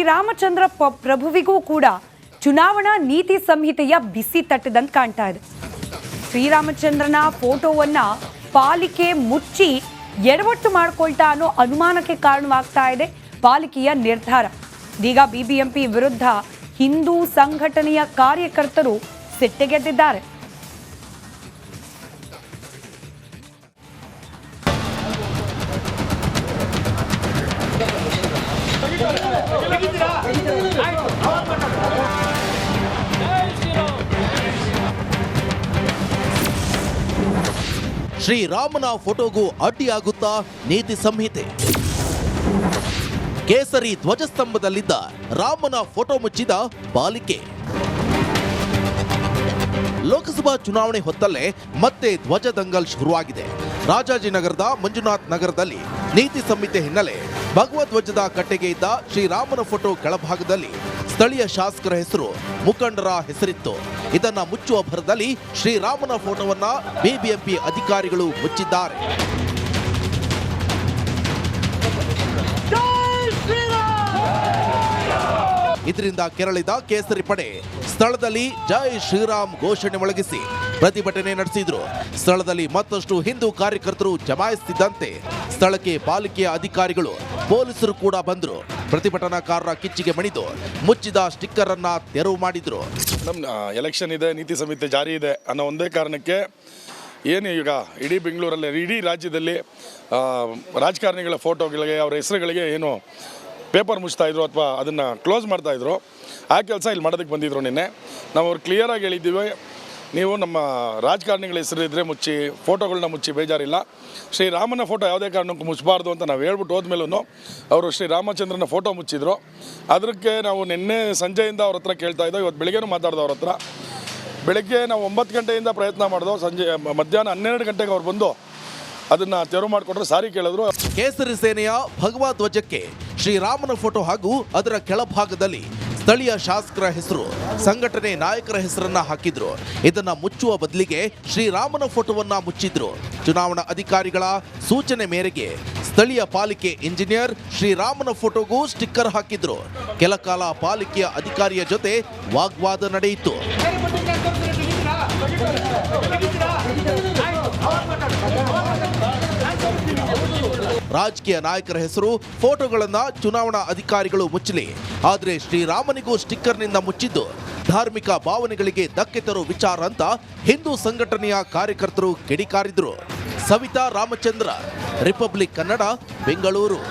ಶ್ರೀರಾಮಚಂದ್ರ ಪ್ರಭುವಿಗೂ ಕೂಡ ಚುನಾವಣಾ ನೀತಿ ಸಂಹಿತೆಯ ಬಿಸಿ ತಟ್ಟದಂತೆ ಕಾಣ್ತಾ ಇದೆ. ಶ್ರೀರಾಮಚಂದ್ರನ ಫೋಟೋವನ್ನ ಪಾಲಿಕೆ ಮುಚ್ಚಿ ಎಡವಟ್ಟು ಮಾಡಿಕೊಳ್ತಾ ಅನ್ನೋ ಅನುಮಾನಕ್ಕೆ ಕಾರಣವಾಗ್ತಾ ಇದೆ ಪಾಲಿಕೆಯ ನಿರ್ಧಾರ. ಇದೀಗ ಬಿಬಿಎಂಪಿ ವಿರುದ್ಧ ಹಿಂದೂ ಸಂಘಟನೆಯ ಕಾರ್ಯಕರ್ತರು ಸಿಟ್ಟಿಗೆದ್ದಿದ್ದಾರೆ. ಶ್ರೀರಾಮನ ಫೋಟೋಗೂ ಅಡ್ಡಿಯಾಗುತ್ತಾ ನೀತಿ ಸಂಹಿತೆ? ಕೇಸರಿ ಧ್ವಜಸ್ತಂಭದಲ್ಲಿದ್ದ ರಾಮನ ಫೋಟೋ ಮುಚ್ಚಿದ ಪಾಲಿಕೆ. ಲೋಕಸಭಾ ಚುನಾವಣೆ ಹೊತ್ತಲ್ಲೇ ಮತ್ತೆ ಧ್ವಜ ದಂಗಲ್ ಶುರುವಾಗಿದೆ. ರಾಜಾಜಿನಗರದ ಮಂಜುನಾಥ್ ನಗರದಲ್ಲಿ ನೀತಿ ಸಂಹಿತೆ ಹಿನ್ನೆಲೆ ಭಗವಧ್ವಜದ ಕಟ್ಟೆಗೆ ಇದ್ದ ಶ್ರೀರಾಮನ ಫೋಟೋ ಕೆಳಭಾಗದಲ್ಲಿ ಸ್ಥಳೀಯ ಶಾಸಕರ ಹೆಸರು, ಮುಖಂಡರ ಹೆಸರಿತ್ತು. ಇದನ್ನ ಮುಚ್ಚುವ ಭರದಲ್ಲಿ ಶ್ರೀರಾಮನ ಫೋಟೋವನ್ನ ಬಿಬಿಎಂಪಿ ಅಧಿಕಾರಿಗಳು ಮುಚ್ಚಿದ್ದಾರೆ. ಇದರಿಂದ ಕೆರಳಿದ ಕೇಸರಿ ಪಡೆ ಸ್ಥಳದಲ್ಲಿ ಜೈ ಶ್ರೀರಾಮ್ ಘೋಷಣೆ ಮೊಳಗಿಸಿ ಪ್ರತಿಭಟನೆ ನಡೆಸಿದ್ರು. ಸ್ಥಳದಲ್ಲಿ ಮತ್ತಷ್ಟು ಹಿಂದೂ ಕಾರ್ಯಕರ್ತರು ಜಮಾಯಿಸುತ್ತಿದ್ದಂತೆ ಸ್ಥಳಕ್ಕೆ ಪಾಲಿಕೆಯ ಅಧಿಕಾರಿಗಳು, ಪೊಲೀಸರು ಕೂಡ ಬಂದರು. ಪ್ರತಿಭಟನಾಕಾರರ ಕಿಚ್ಚಿಗೆ ಮಣಿದು ಮುಚ್ಚಿದ ಸ್ಟಿಕ್ಕರ್ ಅನ್ನ ತೆರವು ಮಾಡಿದ್ರು. ಎಲೆಕ್ಷನ್ ಇದೆ, ನೀತಿ ಸಂಹಿತೆ ಜಾರಿ ಇದೆ ಅನ್ನೋ ಒಂದೇ ಕಾರಣಕ್ಕೆ ಏನು ಈಗ ಇಡೀ ಬೆಂಗಳೂರಲ್ಲಿ, ಇಡೀ ರಾಜ್ಯದಲ್ಲಿ ರಾಜಕಾರಣಿಗಳ ಫೋಟೋಗಳಿಗೆ, ಅವರ ಹೆಸರುಗಳಿಗೆ ಏನು ಪೇಪರ್ ಮುಚ್ತಾಯಿದ್ರು ಅಥವಾ ಅದನ್ನು ಕ್ಲೋಸ್ ಮಾಡ್ತಾಯಿದ್ರು. ಆ ಕೆಲಸ ಇಲ್ಲಿ ಮಾಡೋದಕ್ಕೆ ಬಂದಿದ್ರು. ನಿನ್ನೆ ನಾವು ಅವ್ರು ಕ್ಲಿಯರಾಗಿ ಹೇಳಿದ್ದೀವಿ, ನೀವು ನಮ್ಮ ರಾಜಕಾರಣಿಗಳ ಹೆಸರಿದ್ದರೆ ಮುಚ್ಚಿ, ಫೋಟೋಗಳನ್ನ ಮುಚ್ಚಿ ಬೇಜಾರಿಲ್ಲ. ಶ್ರೀರಾಮನ ಫೋಟೋ ಯಾವುದೇ ಕಾರಣಕ್ಕೂ ಮುಚ್ಚಬಾರ್ದು ಅಂತ ನಾವು ಹೇಳ್ಬಿಟ್ಟು ಹೋದ್ಮೇಲೂ ಅವರು ಶ್ರೀರಾಮಚಂದ್ರನ ಫೋಟೋ ಮುಚ್ಚಿದ್ರು. ಅದಕ್ಕೆ ನಾವು ನಿನ್ನೆ ಸಂಜೆಯಿಂದ ಅವ್ರ ಹತ್ರ ಕೇಳ್ತಾ ಇದ್ದೋ, ಇವತ್ತು ಬೆಳಗ್ಗೆನೂ ಮಾತಾಡ್ದೋ ಅವ್ರ ಹತ್ರ. ಬೆಳಗ್ಗೆ ನಾವು 9 ಗಂಟೆಯಿಂದ ಪ್ರಯತ್ನ ಮಾಡಿದೋ, ಸಂಜೆ ಮಧ್ಯಾಹ್ನ 12 ಗಂಟೆಗೆ ಅವ್ರು ಬಂದು ಅದನ್ನು ತೆರವು ಮಾಡಿಕೊಟ್ರೆ ಸಾರಿ ಕೇಳಿದ್ರು. ಕೇಸರಿ ಸೇನೆಯ ಭಗವಧ್ವಜಕ್ಕೆ ಶ್ರೀರಾಮನ ಫೋಟೋ ಹಾಗೂ ಅದರ ಕೆಳಭಾಗದಲ್ಲಿ ಸ್ಥಳೀಯ ಶಾಸಕರ ಹೆಸರು, ಸಂಘಟನೆ ನಾಯಕರ ಹೆಸರನ್ನ ಹಾಕಿದ್ರು. ಇದನ್ನ ಮುಚ್ಚುವ ಬದಲಿಗೆ ಶ್ರೀರಾಮನ ಫೋಟೋವನ್ನ ಮುಚ್ಚಿದ್ರು. ಚುನಾವಣಾ ಅಧಿಕಾರಿಗಳ ಸೂಚನೆ ಮೇರೆಗೆ ಸ್ಥಳೀಯ ಪಾಲಿಕೆ ಇಂಜಿನಿಯರ್ ಶ್ರೀರಾಮನ ಫೋಟೋಗೂ ಸ್ಟಿಕ್ಕರ್ ಹಾಕಿದ್ರು. ಕೆಲಕಾಲ ಪಾಲಿಕೆಯ ಅಧಿಕಾರಿಯ ಜೊತೆ ವಾಗ್ವಾದ ನಡೆಯಿತು. ರಾಜಕೀಯ ನಾಯಕರ ಹೆಸರು, ಫೋಟೋಗಳನ್ನ ಚುನಾವಣಾ ಅಧಿಕಾರಿಗಳು ಮುಚ್ಚಲಿ, ಆದರೆ ಶ್ರೀರಾಮನಿಗೂ ಸ್ಟಿಕ್ಕರ್ನಿಂದ ಮುಚ್ಚಿದ್ದು ಧಾರ್ಮಿಕ ಭಾವನೆಗಳಿಗೆ ಧಕ್ಕೆ ತರೋ ವಿಚಾರ ಅಂತ ಹಿಂದೂ ಸಂಘಟನೆಯ ಕಾರ್ಯಕರ್ತರು ಕಿಡಿಕಾರಿದ್ರು. ಸವಿತಾ ರಾಮಚಂದ್ರ, ರಿಪಬ್ಲಿಕ್ ಕನ್ನಡ, ಬೆಂಗಳೂರು.